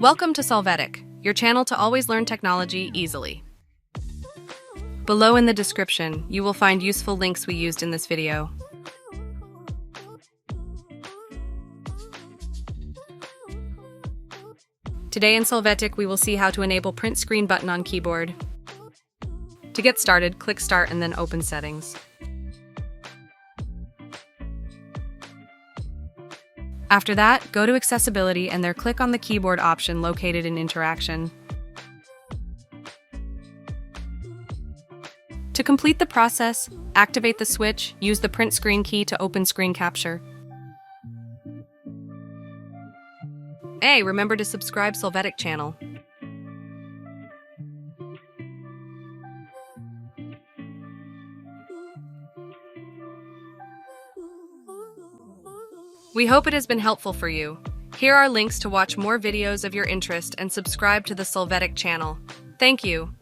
Welcome to Solvetic, your channel to always learn technology easily. Below in the description, you will find useful links we used in this video. Today in Solvetic, we will see how to enable print screen button on keyboard. To get started, click Start and then Open Settings. After that, go to Accessibility and there click on the keyboard option located in Interaction. To complete the process, activate the switch, use the print screen key to open screen capture. Hey, remember to subscribe Solvetic channel. We hope it has been helpful for you. Here are links to watch more videos of your interest and subscribe to the Solvetic channel. Thank you.